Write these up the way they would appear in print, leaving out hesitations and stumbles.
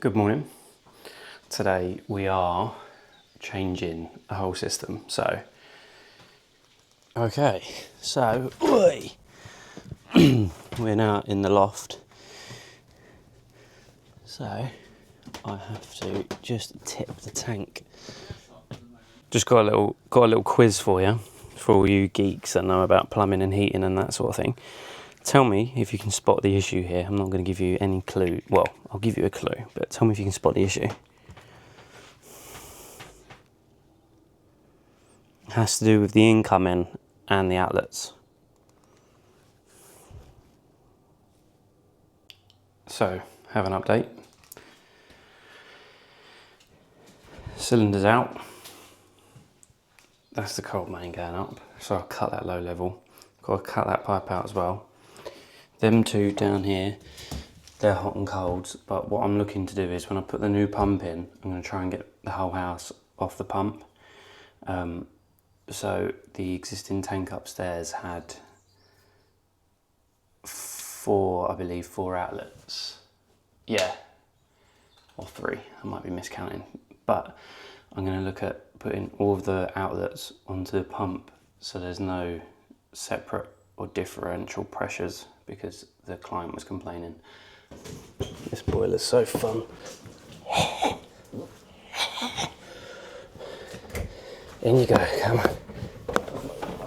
Good morning. Today we are changing the whole system. We're now in the loft. So I have to just tip the tank. Just got a little quiz for you, for all you geeks that know about plumbing and heating and that sort of thing. Tell me if you can spot the issue here. I'm not going to give you any clue. Well, I'll give you a clue, but tell me if you can spot the issue. It has to do with the incoming and the outlets. So, have an update. Cylinder's out. That's the cold main going up. So I'll cut that low level. Got to cut that pipe out as well. Them two down here, they're hot and cold, but what I'm looking to do is when I put the new pump in, I'm going to try and get the whole house off the pump. So the existing tank upstairs had four outlets. Yeah, or three, I might be miscounting. But I'm going to look at putting all of the outlets onto the pump so there's no separate or differential pressures, because the client was complaining. This boiler's so fun. In you go, come on.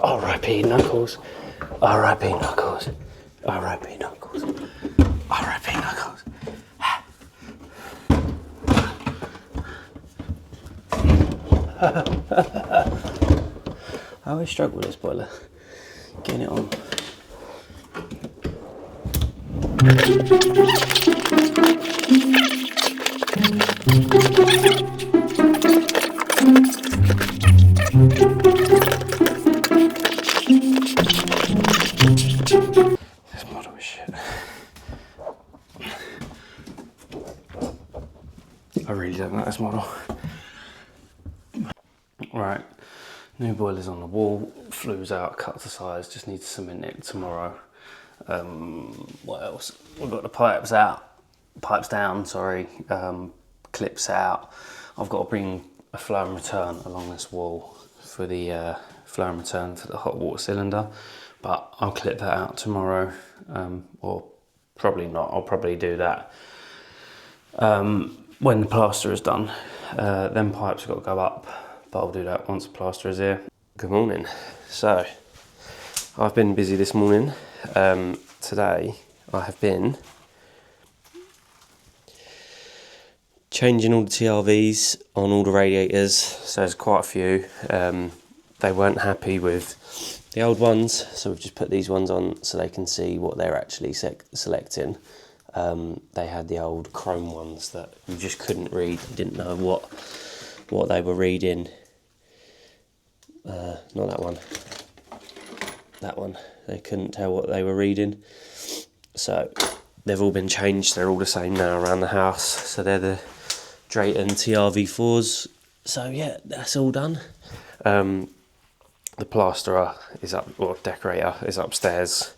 R.I.P. Knuckles. R.I.P. Knuckles. R.I.P. Knuckles. R.I.P. Knuckles. I always struggle with this boiler. Getting it on. This model is shit. I really don't like this model. Right, new boiler's on the wall, flue's out, cut to size, just need to cement it tomorrow. What else? We've got the pipes down, clips out. I've got to bring a flow and return along this wall for the flow and return for the hot water cylinder, but I'll clip that out tomorrow, or probably not. I'll probably do that when the plaster is done. Them pipes have got to go up, but I'll do that once the plaster is here. Good morning. So, I've been busy this morning. Today I have been changing all the TRVs on all the radiators, so there's quite a few. They weren't happy with the old ones, so we've just put these ones on so they can see what they're actually selecting. They had the old chrome ones that you just couldn't read, you didn't know what they were reading. Not that one. That one. They couldn't tell what they were reading. So they've all been changed. They're all the same now around the house. So they're the Drayton TRV4s. So yeah, that's all done. The plasterer is up, or decorator is upstairs.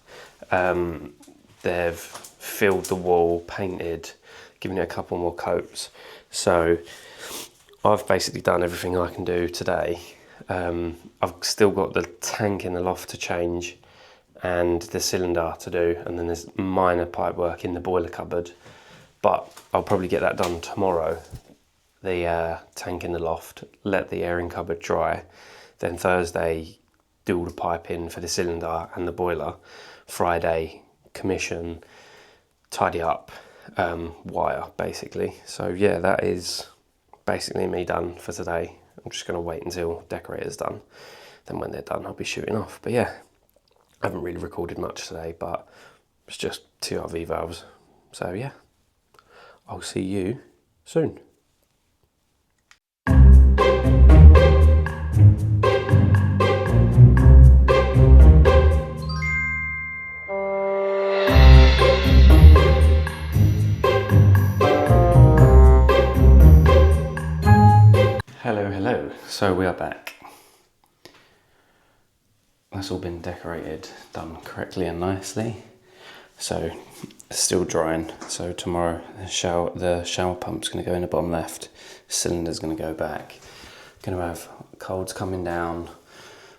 They've filled the wall, painted, given it a couple more coats. So I've basically done everything I can do today. I've still got the tank in the loft to change and the cylinder to do, and then there's minor pipe work in the boiler cupboard, but I'll probably get that done tomorrow. The tank in the loft, let the airing cupboard dry, then Thursday do all the piping for the cylinder and the boiler. Friday commission, tidy up, wire basically. So yeah, that is basically me done for today. I'm just going to wait until decorator's done. Then when they're done, I'll be shooting off. But yeah, I haven't really recorded much today, but it's just TRV valves. So yeah, I'll see you soon. Hello, so we are back. That's all been decorated, done correctly and nicely. So it's still drying. So tomorrow the shower pump's going to go in the bottom left, cylinder's going to go back. Going to have colds coming down,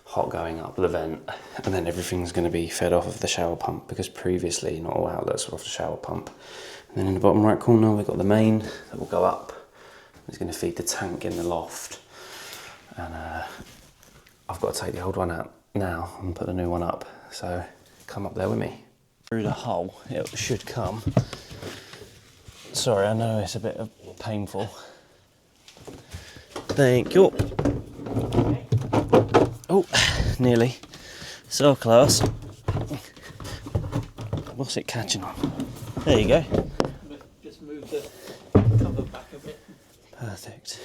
hot going up the vent, and then everything's going to be fed off of the shower pump, because previously not all outlets were off the shower pump. And then in the bottom right corner we've got the main that will go up. It's going to feed the tank in the loft, and I've got to take the old one out now and put the new one up, so come up there with me. Through the hole it should come. Sorry, I know it's a bit painful. Thank you. Oh, nearly. So close. What's it catching on? There you go. Just move the cover back a bit. Perfect.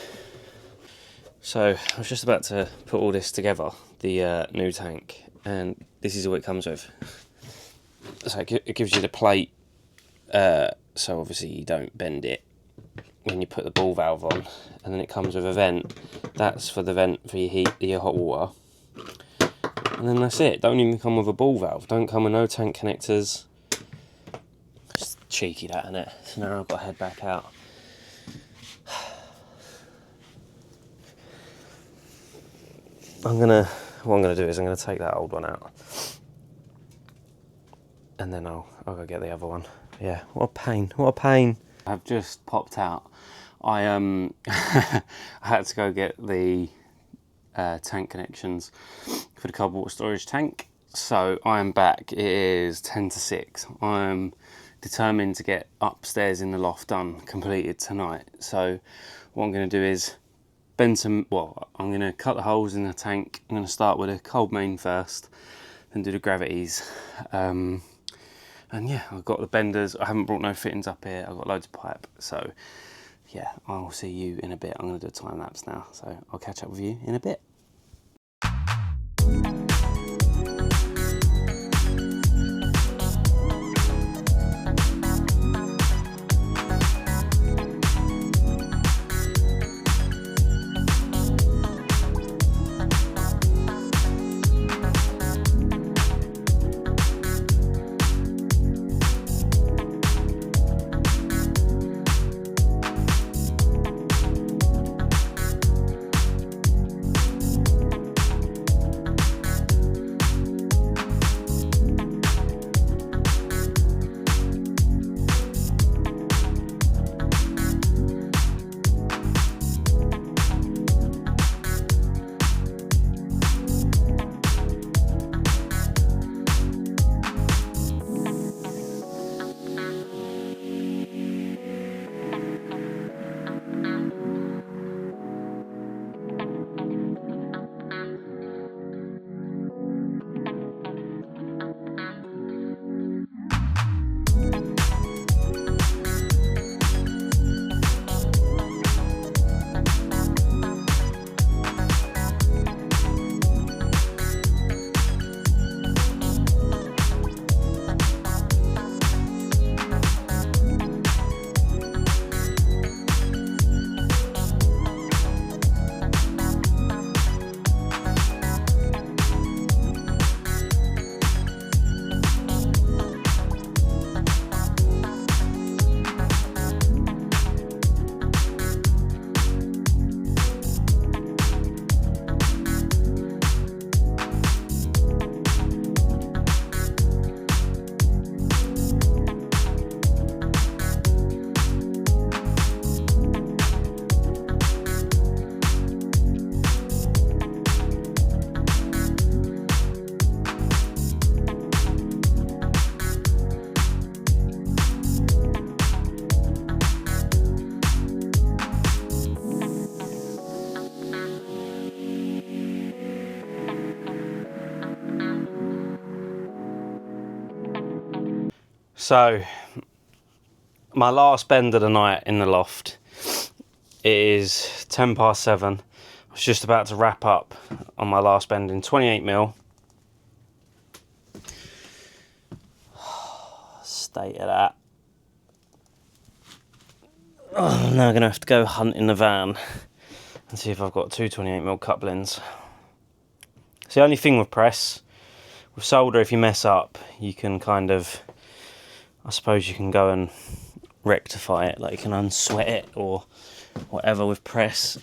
So I was just about to put all this together, the new tank, and this is what it comes with. So it gives you the plate, so obviously you don't bend it when you put the ball valve on, and then it comes with a vent. That's for the vent for your hot water, and then that's it. Don't even come with a ball valve. Don't come with no tank connectors. Just cheeky that, isn't it? So now I've got to head back out. What I'm gonna do is I'm gonna take that old one out, and then I'll go get the other one. Yeah, what a pain, what a pain. I've just popped out. I I had to go get the tank connections for the cold water storage tank. So I'm back. It is 10 to 6. I'm determined to get upstairs in the loft done, completed tonight. So what I'm going to do is I'm going to cut the holes in the tank. I'm going to start with a cold main first, then do the gravities. And yeah, I've got the benders. I haven't brought no fittings up here. I've got loads of pipe. So yeah, I'll see you in a bit. I'm going to do a time lapse now. So I'll catch up with you in a bit. So, my last bend of the night in the loft, it is 10 past 7. I was just about to wrap up on my last bend in 28mm. State of that. Oh, now I'm going to have to go hunt in the van and see if I've got two 28mm couplings. It's the only thing with press. With solder, if you mess up, you can kind of I suppose you can go and rectify it, like you can unsweat it or whatever with press.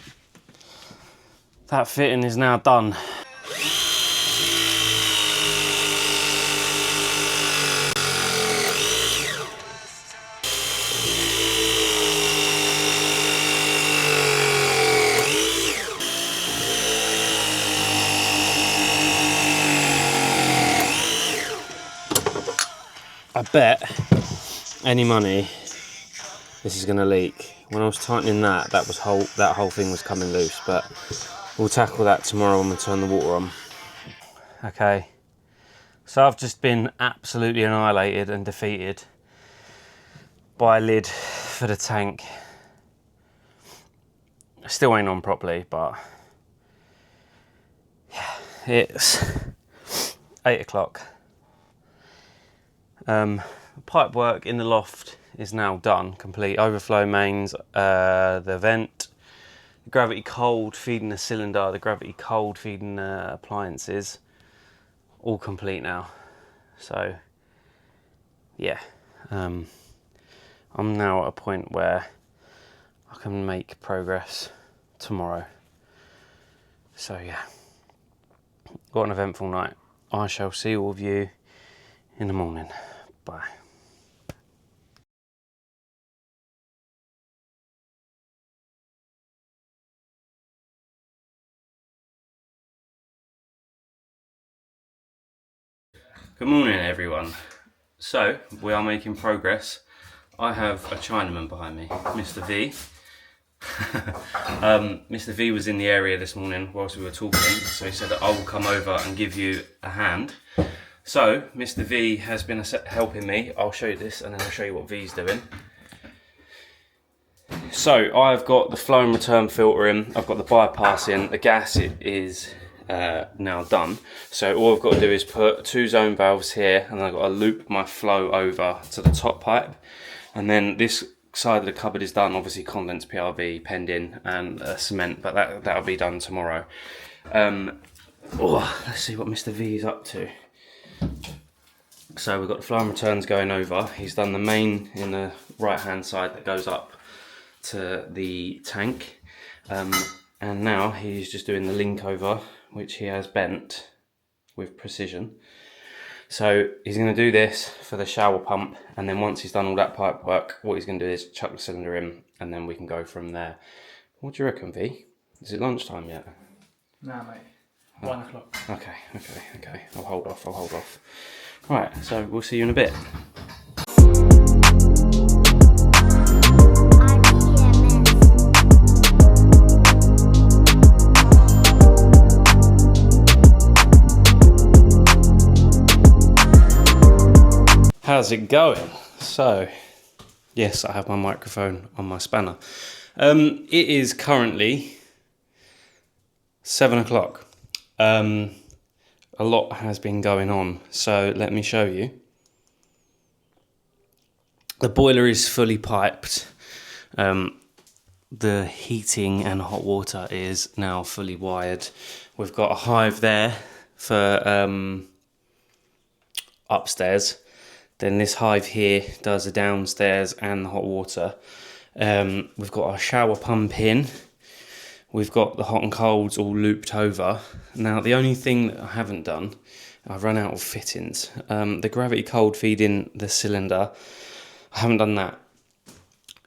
That fitting is now done. I bet any money this is going to leak. When I was tightening that whole thing was coming loose, but we'll tackle that tomorrow when we turn the water on. Okay, so I've just been absolutely annihilated and defeated by a lid for the tank. Still ain't on properly, but yeah, it's 8 o'clock. Pipe work in the loft is now done, complete. Overflow mains, the vent, the gravity cold feeding the cylinder, the gravity cold feeding the appliances, all complete now. So yeah, I'm now at a point where I can make progress tomorrow. So yeah, got an eventful night. I shall see all of you in the morning. Bye. Good morning, everyone. So we are making progress. I have a Chinaman behind me, Mr. V. Mr. V was in the area this morning whilst we were talking, so he said that I will come over and give you a hand. So Mr. V has been helping me. I'll show you this and then I'll show you what V's doing. So I've got the flow and return filter in, I've got the bypass in, the gas is now done. So all I've got to do is put 2 zone valves here, and I've got to loop my flow over to the top pipe, and then this side of the cupboard is done. Obviously condensed PRV pending and cement, but that'll be done tomorrow. Let's see what Mr. V is up to. So we've got the flow and returns going over. He's done the main in the right hand side that goes up to the tank, and now he's just doing the link over, which he has bent with precision. So he's going to do this for the shower pump, and then once he's done all that pipe work, what he's going to do is chuck the cylinder in, and then we can go from there. What do you reckon, V? Is it lunchtime yet? Nah, mate. 1 o'clock. Okay. I'll hold off. Right, so we'll see you in a bit. How's it going? So, yes, I have my microphone on my spanner. It is currently 7 o'clock. A lot has been going on, so let me show you. The boiler is fully piped. The heating and hot water is now fully wired. We've got a hive there for upstairs. Then this hive here does the downstairs and the hot water. We've got our shower pump in. We've got the hot and colds all looped over. Now the only thing that I haven't done, I've run out of fittings. The gravity cold feeding the cylinder, I haven't done that.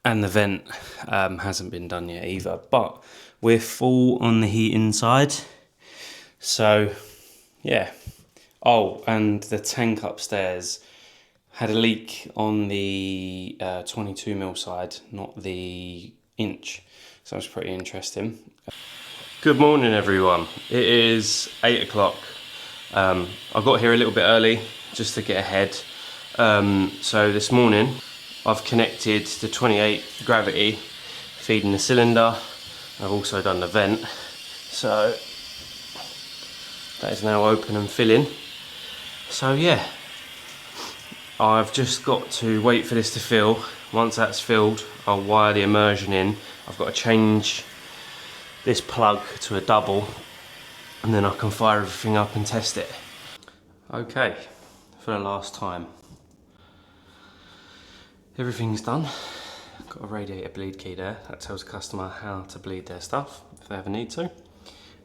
And the vent hasn't been done yet either. But we're full on the heating side. So yeah. Oh, and the tank upstairs had a leak on the 22mm side, not the inch. So it's pretty interesting. Good morning, everyone. It is 8 o'clock. I got here a little bit early just to get ahead. So this morning I've connected the 28 gravity feeding the cylinder. I've also done the vent. So that is now open and filling. So yeah. I've just got to wait for this to fill. Once that's filled, I'll wire the immersion in. I've got to change this plug to a double, and then I can fire everything up and test it. Okay, for the last time. everything's done. Got a radiator bleed key there. That tells the customer how to bleed their stuff if they ever need to.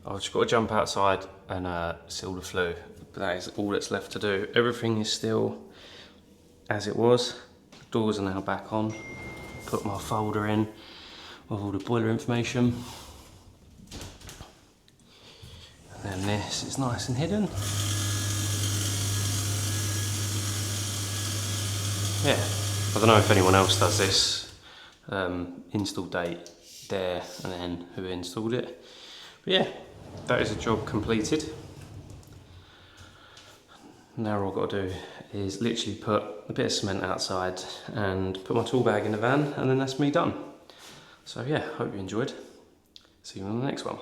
I've just got to jump outside and seal the flue. But that is all that's left to do. Everything is still as it was. The doors are now back on. Put my folder in with all the boiler information. And then this is nice and hidden. Yeah, I don't know if anyone else does this. Install date there and then who installed it. But yeah, that is a job completed. Now all I've got to do is literally put a bit of cement outside and put my tool bag in the van, and then that's me done. So yeah, hope you enjoyed. See you on the next one.